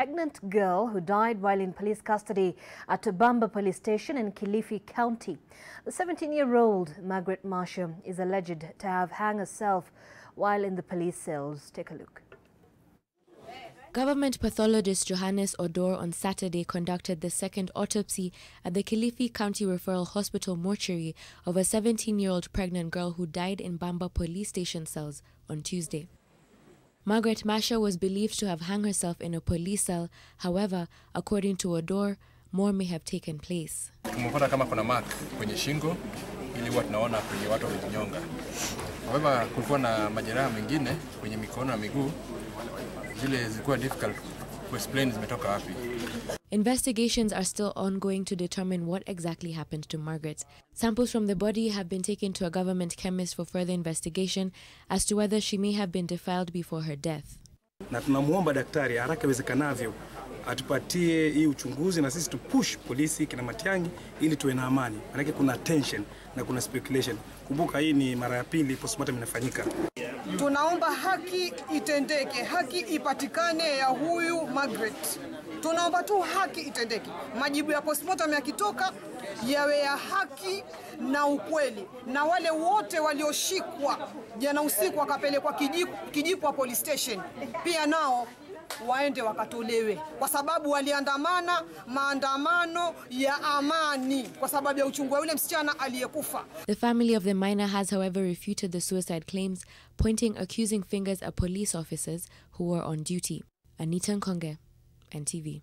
Pregnant girl who died while in police custody at Bamba police station in Kilifi County. The 17-year-old Margaret Marshall is alleged to have hung herself while in the police cells. Take a look. Government pathologist Johanse Oduor on Saturday conducted the second autopsy at the Kilifi County Referral Hospital mortuary of a 17-year-old pregnant girl who died in Bamba police station cells on Tuesday. Margaret Marshall was believed to have hung herself in a police cell. However, according to Oduor, more may have taken place. Tumepata kama kuna mark kwenye shingo ili huwa tunaona kwenye watu wamejinyonga. However, kulikuwa na majeraha mengine kwenye mikono na miguu zile zilikuwa difficult to explain zimetoka wapi. Investigations are still ongoing to determine what exactly happened to Margaret. Samples from the body have been taken to a government chemist for further investigation as to whether she may have been defiled before her death. Na tunamuomba daktari haraka iwezekanavyo atupatie hii uchunguzi na sisi tupush polisi kina Matiang'i ili tuwe na amani. Maana kuna tension na kuna speculation. Kumbuka hii ni mara ya pili postmortem inafanyika. Tunaomba haki itendeke, haki ipatikane ya huyu Margaret. Tunaomba tu haki itendeke. Majibu ya postmortem yakitoka yawe ya haki na ukweli. Na wale wote walioshikwa jana usiku wakapelekwa Kijipwa police station pia nao waende wakatolewe kwa sababu waliandamana maandamano ya amani kwa sababu ya uchungu wa yule msichana aliyekufa. The family of the minor has however refuted the suicide claims, pointing accusing fingers at police officers who were on duty. Anita Nkonge, NTV.